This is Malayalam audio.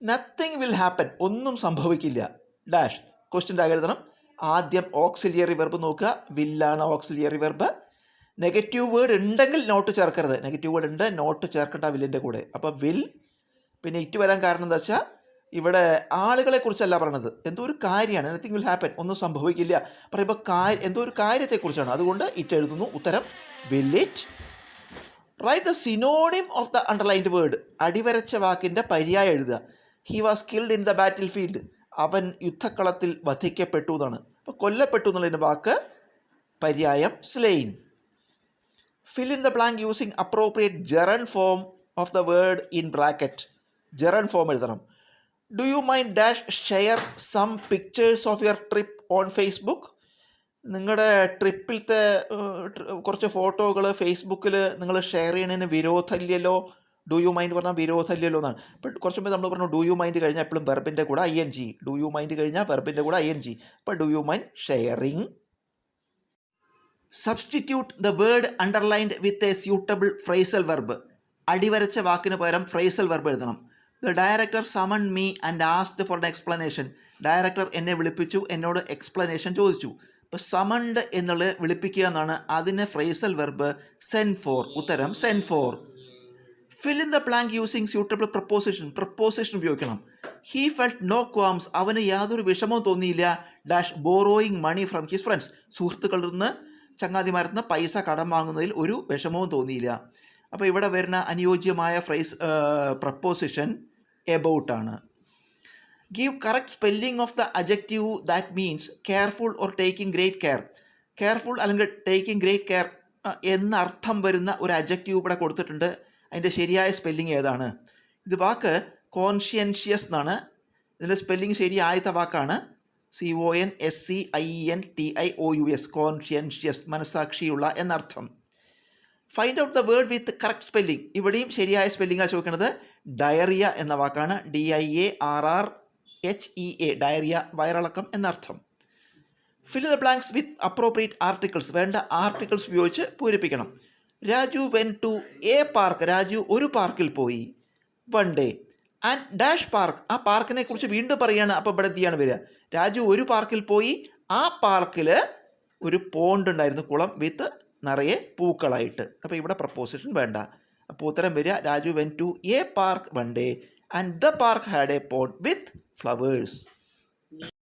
നത്തിങ് വിൽ ഹാപ്പൻ, ഒന്നും സംഭവിക്കില്ല. ഡാഷ് ക്വസ്റ്റ്യൻ ടാഗ് എഴുതണം. ആദ്യം ഓക്സിലിയറി വെർബ് നോക്കുക. വില്ലാണ് ഓക്സിലിയറി വെർബ്. നെഗറ്റീവ് വേർഡ് ഉണ്ടെങ്കിൽ നോട്ട് ചേർക്കരുത്. നെഗറ്റീവ് വേർഡ് ഉണ്ട്, നോട്ട് ചേർക്കേണ്ട വില്ലിൻ്റെ കൂടെ. അപ്പോൾ വിൽ, പിന്നെ ഇറ്റ് വരാൻ കാരണം എന്താ വെച്ചാൽ ഇവിടെ ആളുകളെ കുറിച്ചല്ല പറയണത്, എന്തോ ഒരു കാര്യമാണ്. നത്തിങ് വിൽ ഹാപ്പൻ, ഒന്നും സംഭവിക്കില്ല പറയുമ്പോൾ എന്തോ ഒരു കാര്യത്തെക്കുറിച്ചാണ്, അതുകൊണ്ട് ഇറ്റ് എഴുതുന്നു. ഉത്തരം will it. Write the synonym of the underlined word, അടിവരച്ച വാക്കിൻ്റെ പര്യായം എഴുതുക. He was killed in the battlefield, അവൻ യുദ്ധക്കളത്തിൽ വധിക്കപ്പെട്ടു എന്നാണ്. അപ്പോൾ കൊല്ലപ്പെട്ടു എന്നുള്ളതിൻ്റെ വാക്ക് പര്യായം slain. Fill in the blank using appropriate gerund form of the word in bracket. Gerund form എഴുതണം. Do you mind dash share some pictures of your trip on Facebook. നിങ്ങളുടെ ട്രിപ്പിലത്തെ കുറച്ച് ഫോട്ടോകൾ ഫേസ്ബുക്കിൽ നിങ്ങൾ ഷെയർ ചെയ്യണതിന് വിരോധമില്ലല്ലോ. ഡു യു മൈൻഡ് പറഞ്ഞാൽ വിരോധമില്ലല്ലോ എന്നാണ്. ഇപ്പോൾ കുറച്ച് മുമ്പ് നമ്മൾ പറഞ്ഞു ഡു യു മൈൻഡ് കഴിഞ്ഞാൽ എപ്പോഴും വെർബിൻ്റെ കൂടെ ING. ഡു യു മൈൻഡ് കഴിഞ്ഞാൽ വെർബിൻ്റെ കൂടെ ING. അപ്പോൾ do you mind sharing. Substitute the word underlined with a suitable phrasal verb. അടിവരച്ച വാക്കിന് പകരം ഫ്രേസൽ വെർബ് എഴുതണം. The director summon me and asked for an explanation. ഡയറക്ടർ എന്നെ വിളിപ്പിച്ചു, എന്നോട് എക്സ്പ്ലനേഷൻ ചോദിച്ചു. ഇപ്പോൾ സമൺഡ് എന്നുള്ളത് വിളിപ്പിക്കുക എന്നാണ്. അതിന് ഫ്രേസൽ വെർബ് സെൻഡ് ഫോർ. ഉത്തരം send for. Fill in the blank using suitable preposition. Preposition ഉപയോഗിക്കണം. ഹീ ഫെൽറ്റ് നോ ക്വാംസ്, അവന് യാതൊരു വിഷമവും തോന്നിയില്ല. Dash borrowing money from his friends, സുഹൃത്തുക്കളിൽ നിന്ന് ചങ്ങാതിമാരിൽ നിന്ന് പൈസ കടം വാങ്ങുന്നതിൽ ഒരു വിഷമവും തോന്നിയില്ല. അപ്പോൾ ഇവിടെ വരുന്ന അനുയോജ്യമായ പ്രപ്പോസിഷൻ എബൌട്ടാണ്. Give correct spelling of the adjective that means careful or taking great care. Careful അല്ലെങ്കിൽ ടേക്കിംഗ് ഗ്രേറ്റ് കെയർ എന്നർത്ഥം വരുന്ന ഒരു അഡ്ജക്റ്റീവ് ഇവിടെ കൊടുത്തിട്ടുണ്ട്. അതിൻ്റെ ശരിയായ സ്പെല്ലിംഗ് ഏതാണ്? ഇത് വാക്ക് കോൺഷ്യൻഷ്യസ് എന്നാണ്. ഇതിൻ്റെ സ്പെല്ലിംഗ് ശരി ആദ്യത്തെ വാക്കാണ് CONSCIENTIOUS, കോൺഷ്യൻഷ്യസ്, മനസ്സാക്ഷിയുള്ള എന്നർത്ഥം. Find out the word with correct spelling. ഇവിടെയും ശരിയായ സ്പെല്ലിംഗാണ് ചോദിക്കുന്നത്. ഡയറിയ എന്ന വാക്കാണ്. DIARRHEA, ഡയറിയ, വയറിളക്കം എന്നർത്ഥം. Fill the blanks with appropriate articles. വേണ്ട ആർട്ടിക്കിൾസ് ഉപയോഗിച്ച് പൂരിപ്പിക്കണം. Raju went to a park. Raju ഒരു പാർക്കിൽ പോയി. One day. And dash park, ആ പാർക്കിനെ കുറിച്ച് വീണ്ടും പറയുകയാണ്. അപ്പോൾ ഇവിടെ എന്തിയാണ് വരിക? രാജു ഒരു പാർക്കിൽ പോയി, ആ പാർക്കിൽ ഒരു പോണ്ട് ഉണ്ടായിരുന്നു, കുളം വിത്ത് നിറയെ പൂക്കളായിട്ട്. അപ്പോൾ ഇവിടെ പ്രപ്പോസിഷൻ വേണ്ട. അപ്പോൾ ഉത്തരം വരിക Raju went to a park one day and the park had a pond with flowers.